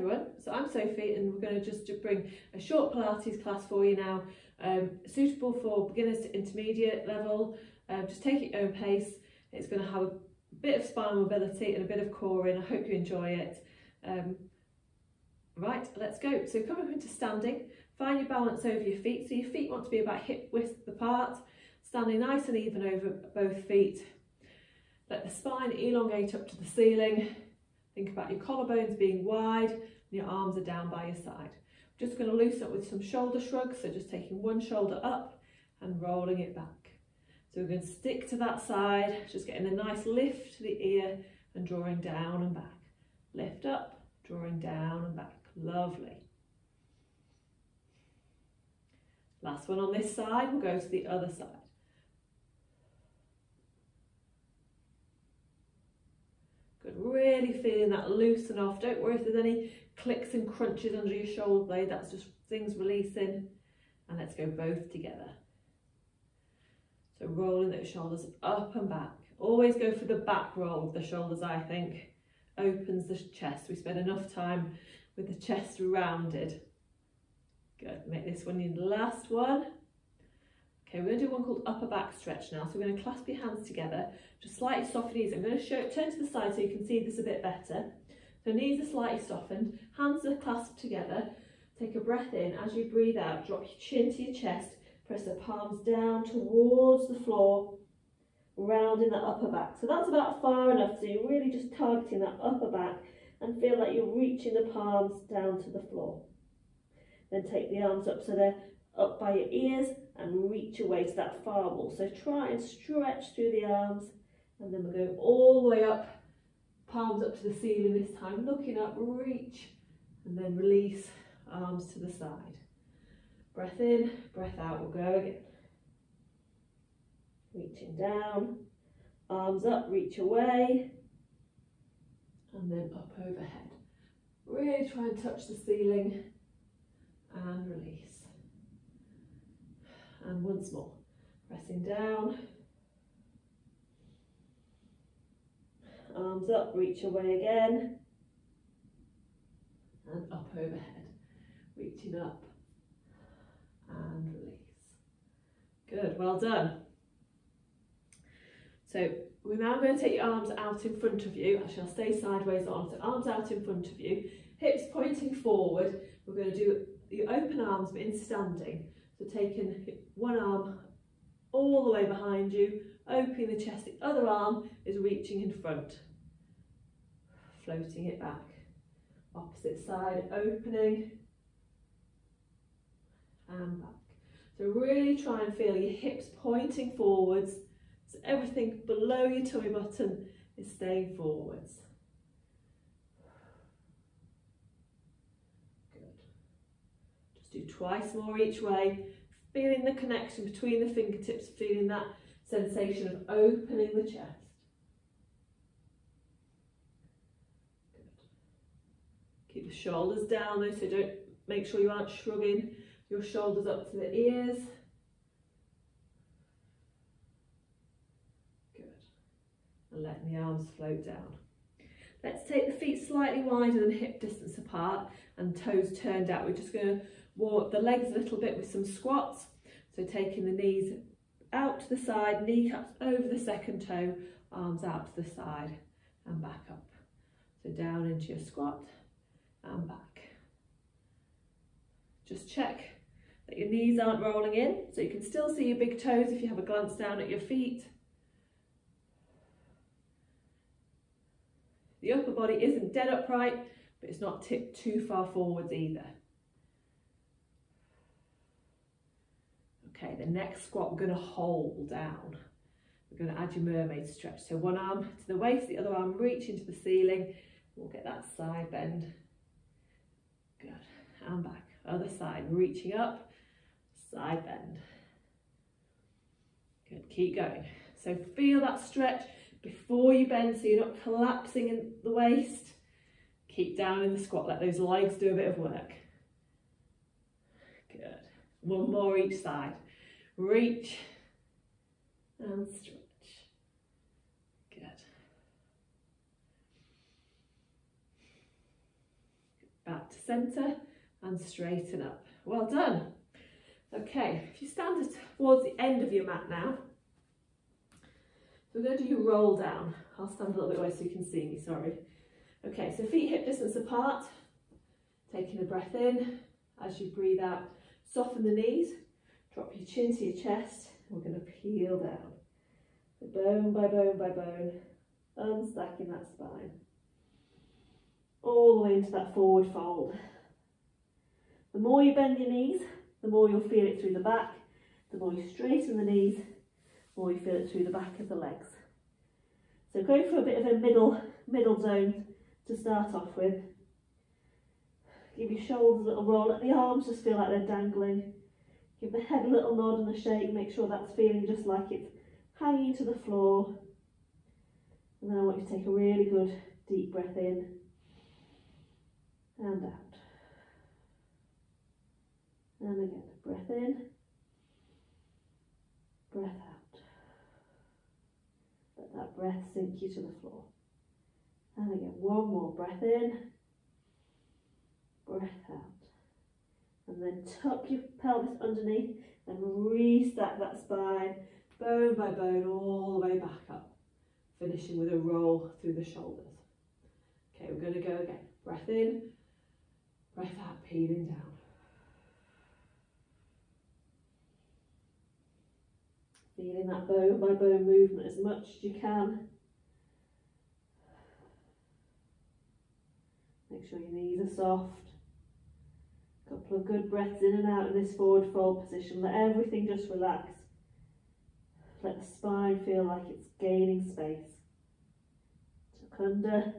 everyone, so I'm Sophie and we're going to just bring a short Pilates class for you now, suitable for beginners to intermediate level. Just take it at your own pace. It's going to have a bit of spinal mobility and a bit of coring. I hope you enjoy it. Right, let's go. So come up into standing, find your balance over your feet. So your feet want to be about hip width apart, standing nice and even over both feet. Let the spine elongate up to the ceiling. Think about your collarbones being wide and your arms are down by your side. I'm just going to loosen up with some shoulder shrugs, so just taking one shoulder up and rolling it back. So we're going to stick to that side, just getting a nice lift to the ear and drawing down and back. Lift up, drawing down and back. Lovely. Last one on this side, we'll go to the other side. Good, really feeling that loosen off. Don't worry if there's any clicks and crunches under your shoulder blade, that's just things releasing. And let's go both together. So rolling those shoulders up and back. Always go for the back roll of the shoulders, I think. Opens the chest. We spend enough time with the chest rounded. Good, make this one your last one. Okay, we're going to do one called upper back stretch now. So we're going to clasp your hands together, just slightly soften knees. I'm going to turn to the side so you can see this a bit better. So knees are slightly softened, hands are clasped together. Take a breath in. As you breathe out, drop your chin to your chest, press the palms down towards the floor, rounding that upper back. So that's about far enough, so you're really just targeting that upper back and feel like you're reaching the palms down to the floor. Then take the arms up so they're up by your ears and reach away to that far wall. So try and stretch through the arms, and then we'll go all the way up, palms up to the ceiling this time, looking up, reach, and then release, arms to the side. Breath in, breath out, we'll go again. Reaching down, arms up, reach away, and then up overhead. Really try and touch the ceiling and release. And once more, pressing down, arms up, reach away again, and up overhead, reaching up and release. Good, well done. So we're now going to take your arms out in front of you. Actually, I'll stay sideways on, so arms out in front of you, hips pointing forward. We're going to do the open arms but in standing. So taking one arm all the way behind you, opening the chest, the other arm is reaching in front, floating it back. Opposite side, opening and back. So really try and feel your hips pointing forwards, so everything below your tummy button is staying forwards. Do twice more each way, feeling the connection between the fingertips, feeling that sensation of opening the chest. Good. Keep the shoulders down though, so don't, make sure you aren't shrugging your shoulders up to the ears. Good. And letting the arms float down. Let's take the feet slightly wider than hip distance apart and toes turned out. We're just going to warm up the legs a little bit with some squats. So taking the knees out to the side, kneecaps over the second toe, arms out to the side and back up. So down into your squat and back. Just check that your knees aren't rolling in, so you can still see your big toes if you have a glance down at your feet. The upper body isn't dead upright, but it's not tipped too far forwards either. Okay, the next squat we're going to hold down. We're going to add your mermaid stretch. So one arm to the waist, the other arm reaching to the ceiling. We'll get that side bend. Good, and back. Other side, reaching up, side bend. Good, keep going. So feel that stretch before you bend so you're not collapsing in the waist. Keep down in the squat, let those legs do a bit of work. Good. One more each side. Reach and stretch. Good. Back centre and straighten up. Well done. Okay, if you stand towards the end of your mat now, so we're going to do your roll down. I'll stand a little bit away so you can see me, sorry. Okay, so feet hip distance apart, taking a breath in. As you breathe out, soften the knees, drop your chin to your chest. We're going to peel down. So bone by bone by bone, unstacking that spine. All the way into that forward fold. The more you bend your knees, the more you'll feel it through the back. The more you straighten the knees, the more you feel it through the back of the legs. So go for a bit of a middle zone to start off with. Give your shoulders a little roll, let the arms just feel like they're dangling. Give the head a little nod and a shake, make sure that's feeling just like it's hanging to the floor. And then I want you to take a really good deep breath in and out. And again, breath in, breath out. Let that breath sink you to the floor. And again, one more breath in, breath out. And then tuck your pelvis underneath and restack that spine, bone by bone, all the way back up. Finishing with a roll through the shoulders. Okay, we're going to go again. Breath in, breath out, peeling down. Feeling that bone by bone movement as much as you can. Make sure your knees are soft. A couple of good breaths in and out in this forward fold position. Let everything just relax. Let the spine feel like it's gaining space. Tuck under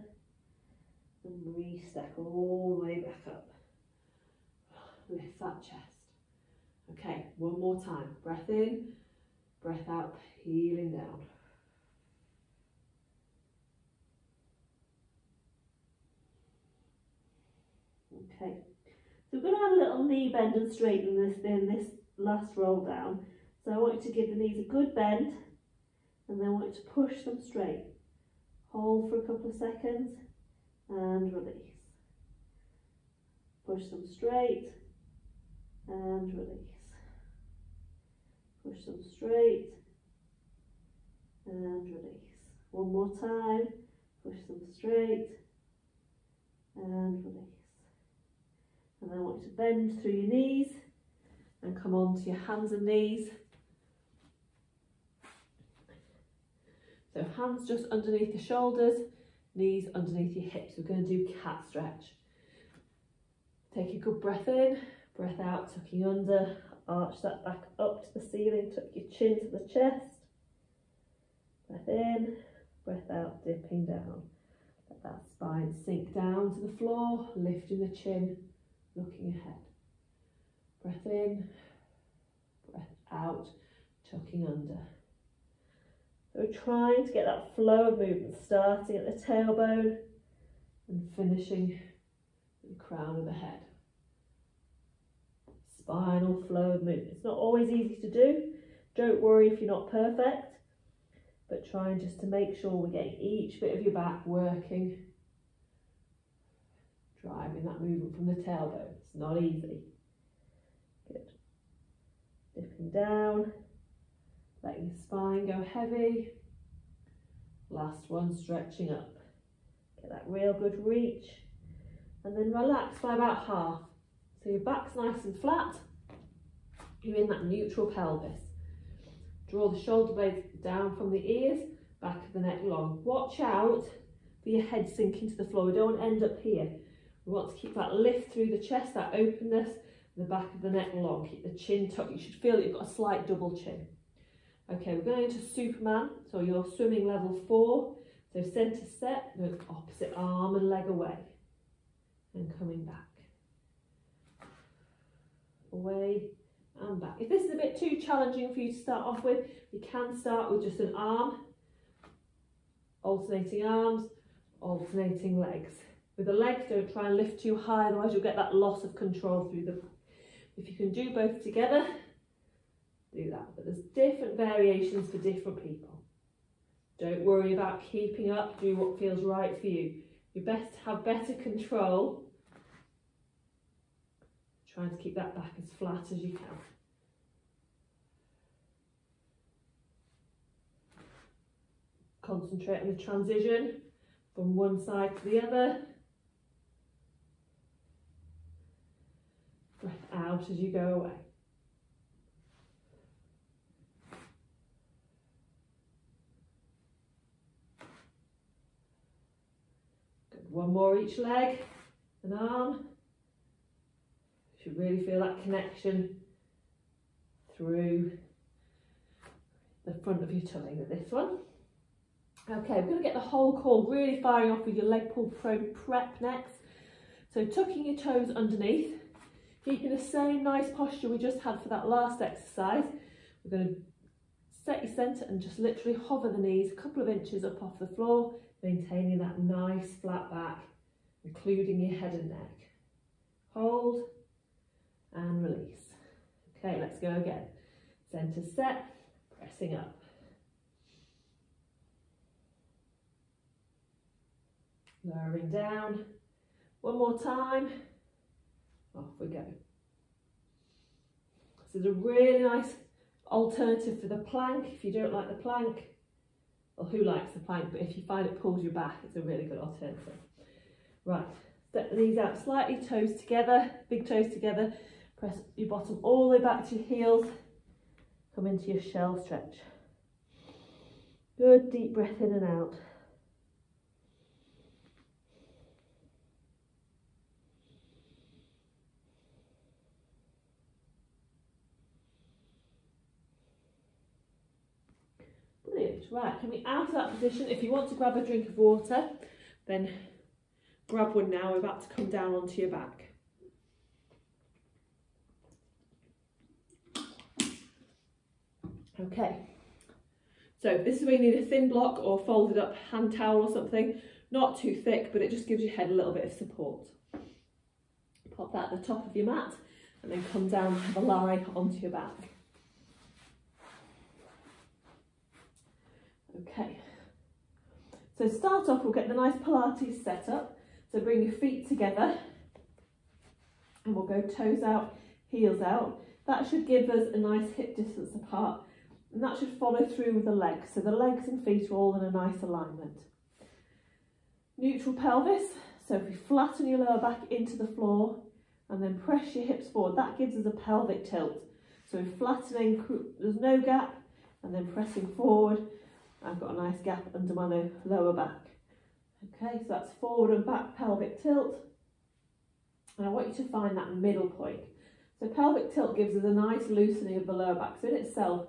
and restack all the way back up. Lift that chest. Okay, one more time. Breath in, breath out, peeling down. Okay, so we're going to add a little knee bend and straighten in this last roll down. So I want you to give the knees a good bend and then I want you to push them straight. Hold for a couple of seconds and release. Push them straight and release. Push them straight and release. One more time. Push them straight and release. And then I want you to bend through your knees and come on to your hands and knees. So hands just underneath the shoulders, knees underneath your hips. We're going to do cat stretch. Take a good breath in, breath out, tucking under, arch that back up to the ceiling, tuck your chin to the chest. Breath in, breath out, dipping down. Let that spine sink down to the floor, lifting the chin, looking ahead. Breath in, breath out, tucking under. So we're trying to get that flow of movement, starting at the tailbone and finishing at the crown of the head. Spinal flow of movement. It's not always easy to do. Don't worry if you're not perfect, but trying just to make sure we're getting each bit of your back working, driving that movement from the tailbone. It's not easy. Good. Dipping down, letting the spine go heavy. Last one, stretching up. Get that real good reach, and then relax by about half. So your back's nice and flat, you're in that neutral pelvis. Draw the shoulder blades down from the ears, back of the neck long. Watch out for your head sinking to the floor. We don't want to end up here. We want to keep that lift through the chest, that openness, and the back of the neck long. Keep the chin tucked. You should feel that you've got a slight double chin. Okay, we're going into Superman, so you're swimming level 4. So centre step, then opposite arm and leg away, and coming back. Away and back. If this is a bit too challenging for you to start off with, you can start with just an arm, alternating arms, alternating legs. With the legs, don't try and lift too high, otherwise you'll get that loss of control through the... If you can do both together, do that. But there's different variations for different people. Don't worry about keeping up, do what feels right for you. You best have better control Trying to keep that back as flat as you can. Concentrate on the transition from one side to the other. Breath out as you go away. Good. One more each leg and arm. You should really feel that connection through the front of your tummy with this one. Okay, we're going to get the whole core really firing off with your leg pull prep next. So tucking your toes underneath, keeping the same nice posture we just had for that last exercise. We're going to set your centre and just literally hover the knees a couple of inches up off the floor, maintaining that nice flat back, including your head and neck. Hold and release. Okay, let's go again. Centre set, pressing up. Lowering down. One more time. Off we go. This is a really nice alternative for the plank. If you don't like the plank, well, who likes the plank? But if you find it pulls you back, it's a really good alternative. Right, step the knees out slightly, toes together, big toes together. Press your bottom all the way back to your heels. Come into your shell stretch. Good deep breath in and out. Brilliant. Right, coming out of that position, if you want to grab a drink of water, then grab one now. We're about to come down onto your back. Okay, so this is where you need a thin block or folded up hand towel or something, not too thick, but it just gives your head a little bit of support. Pop that at the top of your mat and then come down and have a lie onto your back. Okay, so start off, we'll get the nice Pilates set up. So bring your feet together and we'll go toes out, heels out. That should give us a nice hip distance apart. And that should follow through with the legs. So the legs and feet are all in a nice alignment. Neutral pelvis. So if you flatten your lower back into the floor and then press your hips forward, that gives us a pelvic tilt. So we're flattening, there's no gap, and then pressing forward. I've got a nice gap under my lower back. Okay, so that's forward and back pelvic tilt. And I want you to find that middle point. So pelvic tilt gives us a nice loosening of the lower back. So in itself,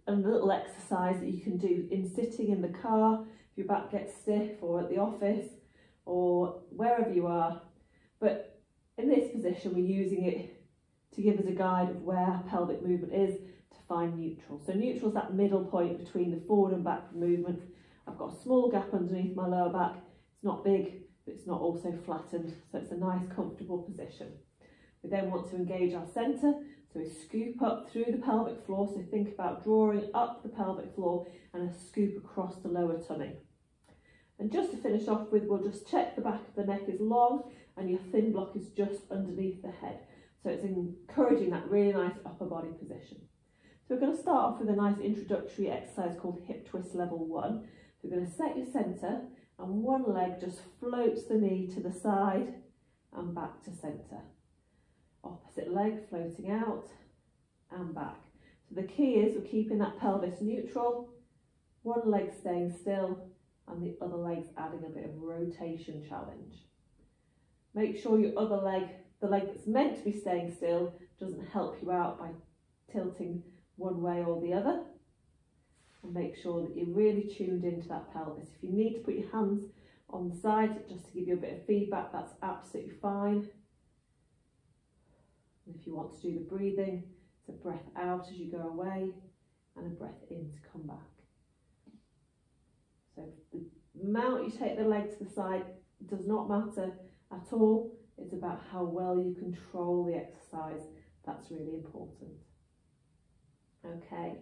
a little exercise that you can do in sitting in the car, if your back gets stiff, or at the office, or wherever you are. But in this position, we're using it to give us a guide of where our pelvic movement is to find neutral. So neutral is that middle point between the forward and back movement. I've got a small gap underneath my lower back. It's not big, but it's not also flattened. So it's a nice, comfortable position. We then want to engage our centre. So we scoop up through the pelvic floor. So think about drawing up the pelvic floor and a scoop across the lower tummy. And just to finish off with, we'll just check the back of the neck is long and your thin block is just underneath the head. So it's encouraging that really nice upper body position. So we're going to start off with a nice introductory exercise called hip twist level 1. So we're going to set your centre and one leg just floats the knee to the side and back to centre. Opposite leg floating out and back. So the key is we're keeping that pelvis neutral, one leg staying still and the other leg's adding a bit of rotation challenge. Make sure your other leg, the leg that's meant to be staying still, doesn't help you out by tilting one way or the other. And make sure that you're really tuned into that pelvis. If you need to put your hands on the side just to give you a bit of feedback, that's absolutely fine. And if you want to do the breathing, it's a breath out as you go away and a breath in to come back. So the amount you take the leg to the side does not matter at all. It's about how well you control the exercise. That's really important. Okay,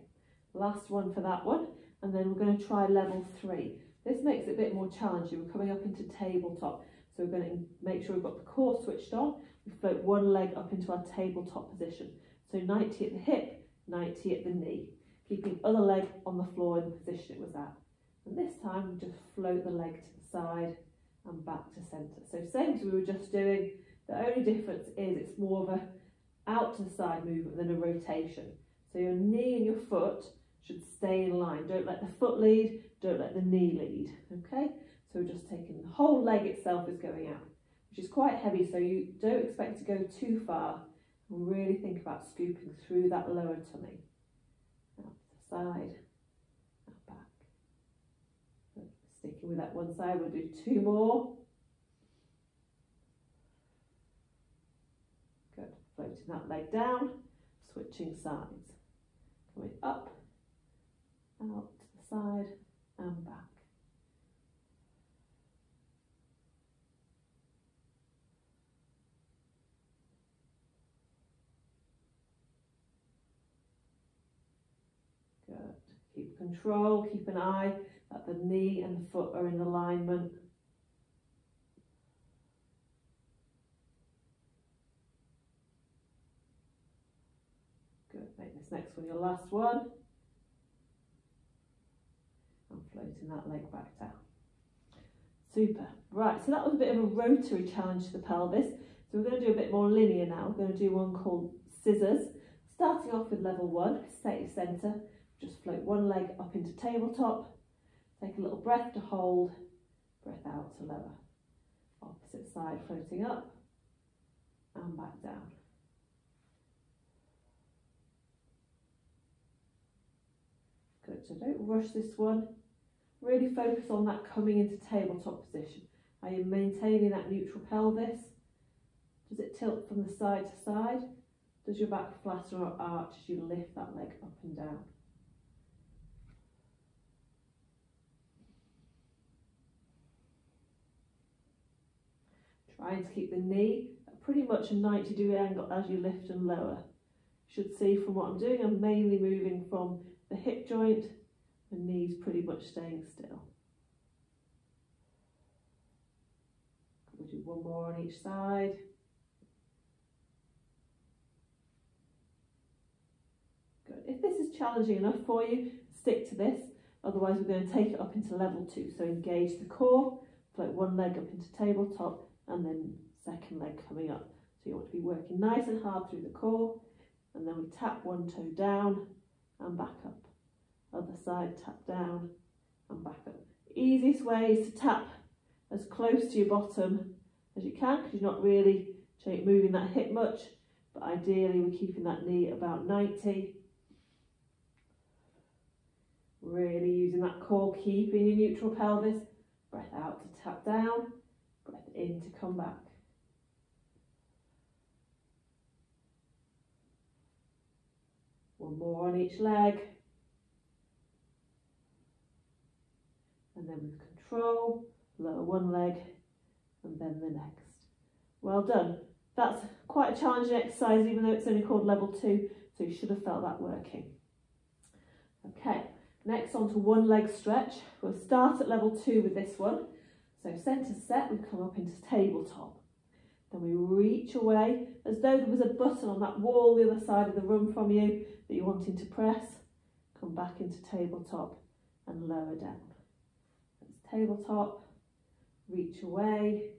last one for that one. And then we're going to try level 3. This makes it a bit more challenging. We're coming up into tabletop. So we're going to make sure we've got the core switched on. we float one leg up into our tabletop position. So 90 at the hip, 90 at the knee, keeping other leg on the floor in the position it was at. And this time we just float the leg to the side and back to centre. So same as we were just doing, the only difference is it's more of a out to the side movement than a rotation. So your knee and your foot should stay in line. Don't let the foot lead, don't let the knee lead, okay? So we're just taking the whole leg itself is going out, which is quite heavy, so you don't expect to go too far and really think about scooping through that lower tummy. Out to the side, out back. Good. Sticking with that one side, we'll do 2 more. Good, floating that leg down, switching sides. Coming up, out to the side and back. Good. Keep control, keep an eye that the knee and the foot are in alignment. Good. Make this next one your last one. And floating that leg back down. Super. Right, so that was a bit of a rotary challenge to the pelvis. So we're going to do a bit more linear now. We're going to do one called scissors. Starting off with level 1, stay centre. Just float one leg up into tabletop. Take a little breath to hold. Breath out to lower. Opposite side floating up and back down. Good, so don't rush this one. Really focus on that coming into tabletop position. Are you maintaining that neutral pelvis? Does it tilt from the side to side? Does your back flatten or arch as you lift that leg up and down? Trying to keep the knee at pretty much a 90-degree angle as you lift and lower. You should see from what I'm doing, I'm mainly moving from the hip joint, the knees pretty much staying still. We'll do one more on each side. Good. If this is challenging enough for you, stick to this. Otherwise, we're going to take it up into level 2. So engage the core, float one leg up into tabletop, and then second leg coming up. So you want to be working nice and hard through the core, and then we tap one toe down and back up. Other side, tap down and back up. Easiest way is to tap as close to your bottom as you can, because you're not really moving that hip much, but ideally we're keeping that knee about 90. Really using that core, keeping your neutral pelvis. Breath out to tap down, breath in to come back. One more on each leg. And then with control, lower one leg and then the next. Well done. That's quite a challenging exercise, even though it's only called level 2, so you should have felt that working. Okay, next on to one leg stretch. We'll start at level 2 with this one. So centre set, we come up into tabletop. Then we reach away as though there was a button on that wall the other side of the room from you that you're wanting to press. Come back into tabletop and lower down. Tabletop, reach away,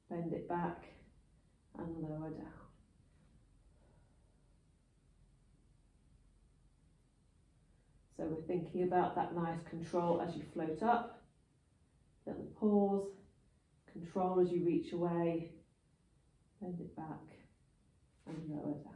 bend it back and lower down. So we're thinking about that nice control as you float up, little pause, control as you reach away, bend it back and lower down.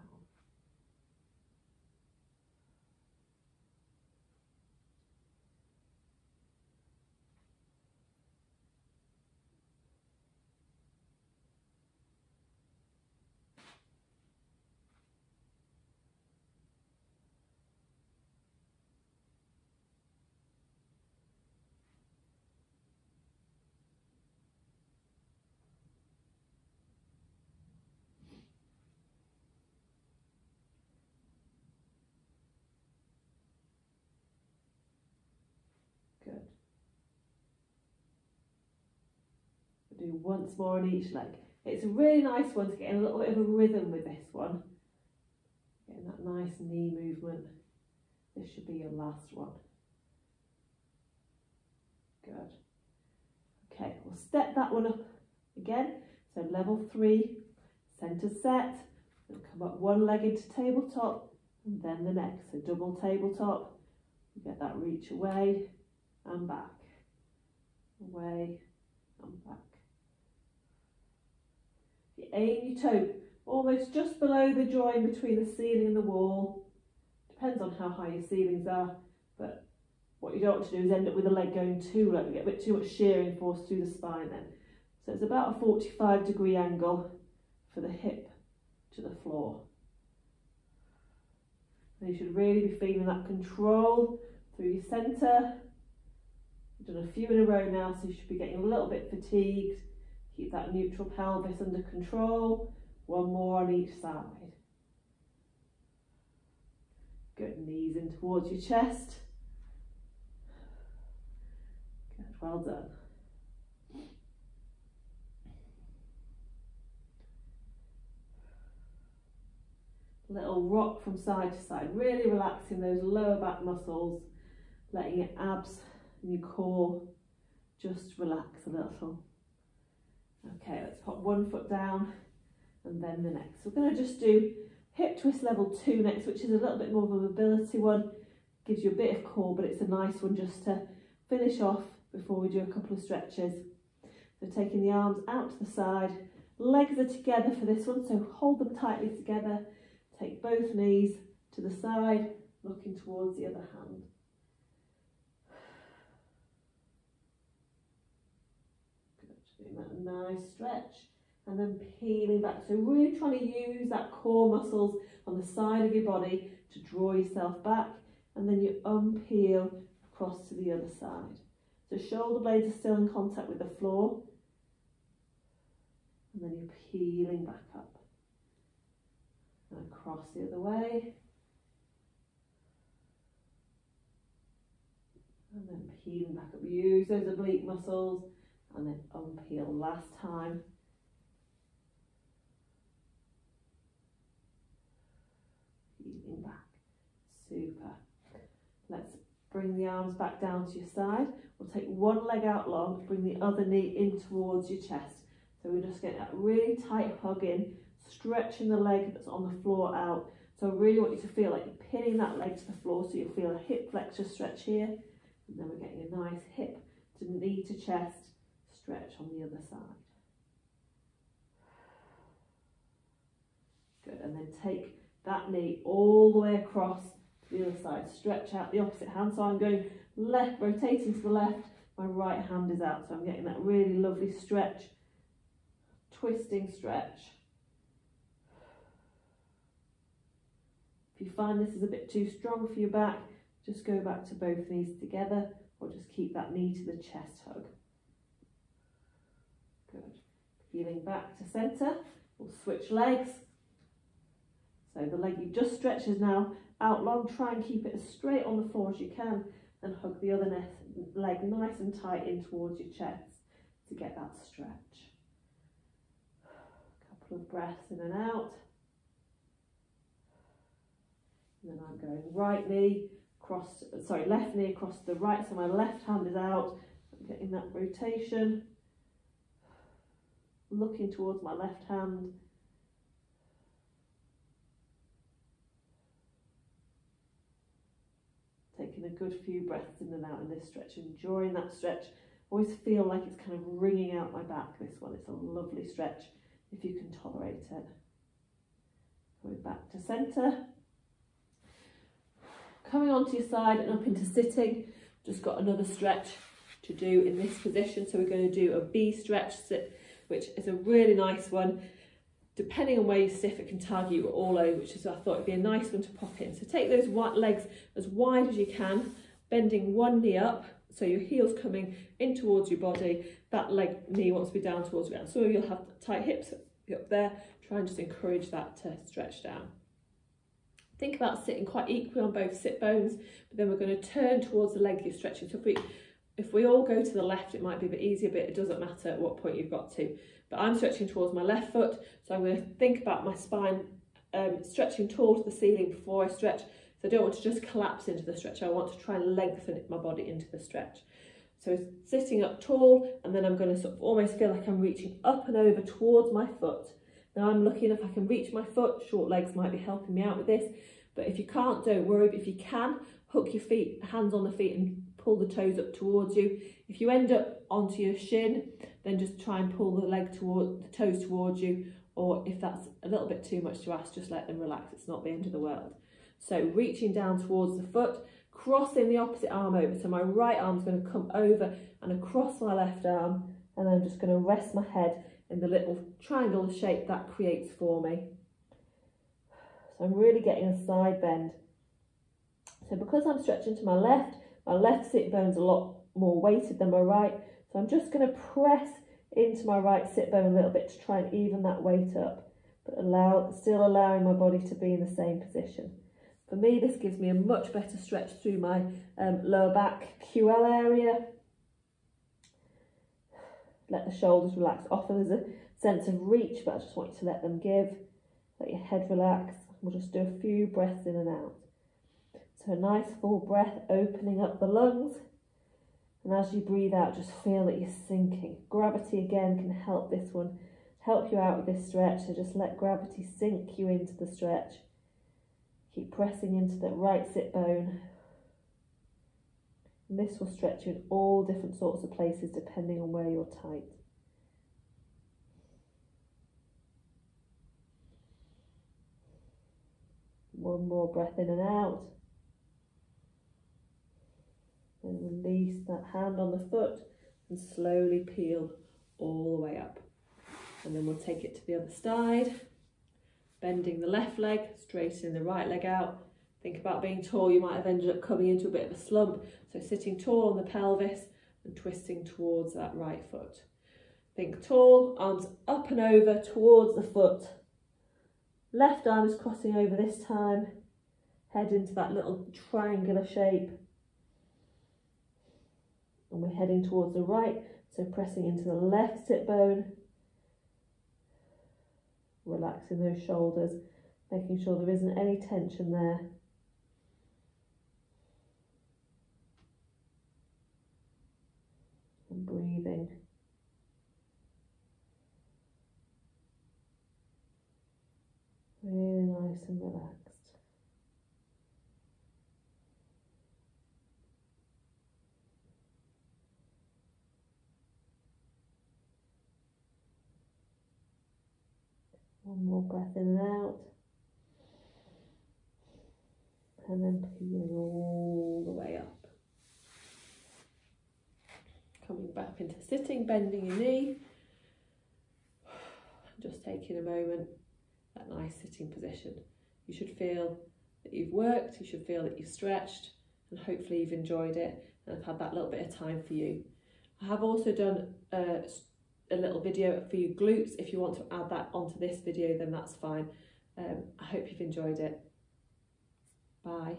Good. We'll do once more on each leg. It's a really nice one to get in a little bit of a rhythm with this one. Getting that nice knee movement. This should be your last one. Good. Okay, we'll step that one up again. So level 3, centre set, and come up one leg into tabletop, and then the next. So double tabletop. You get that reach away and back. Away and back. You aim your toe almost just below the join between the ceiling and the wall. Depends on how high your ceilings are, but what you don't want to do is end up with the leg going too low. You get a bit too much shearing force through the spine then. So it's about a 45-degree angle for the hip to the floor. And you should really be feeling that control through your centre. You've done a few in a row now, so you should be getting a little bit fatigued. Keep that neutral pelvis under control. One more on each side. Good, knees in towards your chest. Good, well done. Little rock from side to side, really relaxing those lower back muscles, letting your abs and your core just relax a little. Okay, let's pop one foot down and then the next. We're going to just do hip twist level 2 next, which is a little bit more of a mobility one. Gives you a bit of core, but it's a nice one just to finish off before we do a couple of stretches. So taking the arms out to the side, legs are together for this one, so hold them tightly together. Take both knees to the side, looking towards the other hand. Good, doing that nice stretch. And then peeling back. So really trying to use that core muscles on the side of your body to draw yourself back. And then you unpeel across to the other side. So shoulder blades are still in contact with the floor. And then you're peeling back up. And across the other way. And then peeling back up. Use those oblique muscles. And then unpeel last time. Peeling back. Super. Let's bring the arms back down to your side. We'll take one leg out long, bring the other knee in towards your chest. So we're just getting that really tight hug in, stretching the leg that's on the floor out. So I really want you to feel like you're pinning that leg to the floor, so you'll feel a hip flexor stretch here. And then we're getting a nice hip to knee to chest stretch on the other side. Good, and then take that knee all the way across to the other side. Stretch out the opposite hand. So I'm going left, rotating to the left. My right hand is out. So I'm getting that really lovely stretch, twisting stretch. If you find this is a bit too strong for your back, just go back to both knees together, or just keep that knee to the chest hug. Good. Peeling back to centre. We'll switch legs. So the leg you just stretched is now out long. Try and keep it as straight on the floor as you can, and hug the other leg nice and tight in towards your chest to get that stretch. A couple of breaths in and out. And then I'm going left knee across to the right, so my left hand is out. I'm getting that rotation. Looking towards my left hand. Taking a good few breaths in and out in this stretch, enjoying that stretch. Always feel like it's kind of wringing out my back, this one. It's a lovely stretch if you can tolerate it. Going back to centre. Coming onto your side and up into sitting. Just got another stretch to do in this position. So we're going to do a B stretch sit, which is a really nice one. Depending on where you sit, it can target you all over, which is I thought it'd be a nice one to pop in. So take those legs as wide as you can, bending one knee up, so your heel's coming in towards your body. That knee wants to be down towards the ground. So you'll have tight hips up there. Try and just encourage that to stretch down. Think about sitting quite equally on both sit bones, but then we're going to turn towards the leg you're stretching. So if we If we all go to the left, it might be a bit easier, but it doesn't matter at what point you've got to. But I'm stretching towards my left foot, so I'm going to think about my spine stretching tall to the ceiling before I stretch. So I don't want to just collapse into the stretch, I want to try and lengthen my body into the stretch. So sitting up tall, and then I'm going to sort of almost feel like I'm reaching up and over towards my foot. Now I'm looking if I can reach my foot. Short legs might be helping me out with this, but if you can't, don't worry. But if you can, hook your feet, hands on the feet, and pull the toes up towards you. If you end up onto your shin, then just try and pull the toes towards you, or if that's a little bit too much to ask, just let them relax. It's not the end of the world. So reaching down towards the foot, crossing the opposite arm over. So my right arm's going to come over and across my left arm, and I'm just going to rest my head in the little triangle shape that creates for me. So I'm really getting a side bend. So because I'm stretching to my left sit bone's a lot more weighted than my right. So I'm just going to press into my right sit bone a little bit to try and even that weight up, but still allowing my body to be in the same position. For me, this gives me a much better stretch through my lower back QL area. Let the shoulders relax. Often there's a sense of reach, but I just want you to let them give. Let your head relax. We'll just do a few breaths in and out. So a nice full breath, opening up the lungs. And as you breathe out, just feel that you're sinking. Gravity again can help this one, help you out with this stretch. So just let gravity sink you into the stretch. Keep pressing into that right sit bone. And this will stretch you in all different sorts of places depending on where you're tight. One more breath in and out. And release that hand on the foot and slowly peel all the way up. And then we'll take it to the other side. Bending the left leg, straightening the right leg out. Think about being tall, you might have ended up coming into a bit of a slump. So sitting tall on the pelvis and twisting towards that right foot. Think tall, arms up and over towards the foot. Left arm is crossing over this time. Head into that little triangular shape. And we're heading towards the right, so pressing into the left sit bone. Relaxing those shoulders, making sure there isn't any tension there. And breathing. Really nice and relaxed. One more breath in and out. And then peeling all the way up. Coming back into sitting, bending your knee. Just taking a moment, that nice sitting position. You should feel that you've worked, you should feel that you've stretched, and hopefully you've enjoyed it and have had that little bit of time for you. I have also done a little video for your glutes. If you want to add that onto this video, then that's fine. I hope you've enjoyed it. Bye.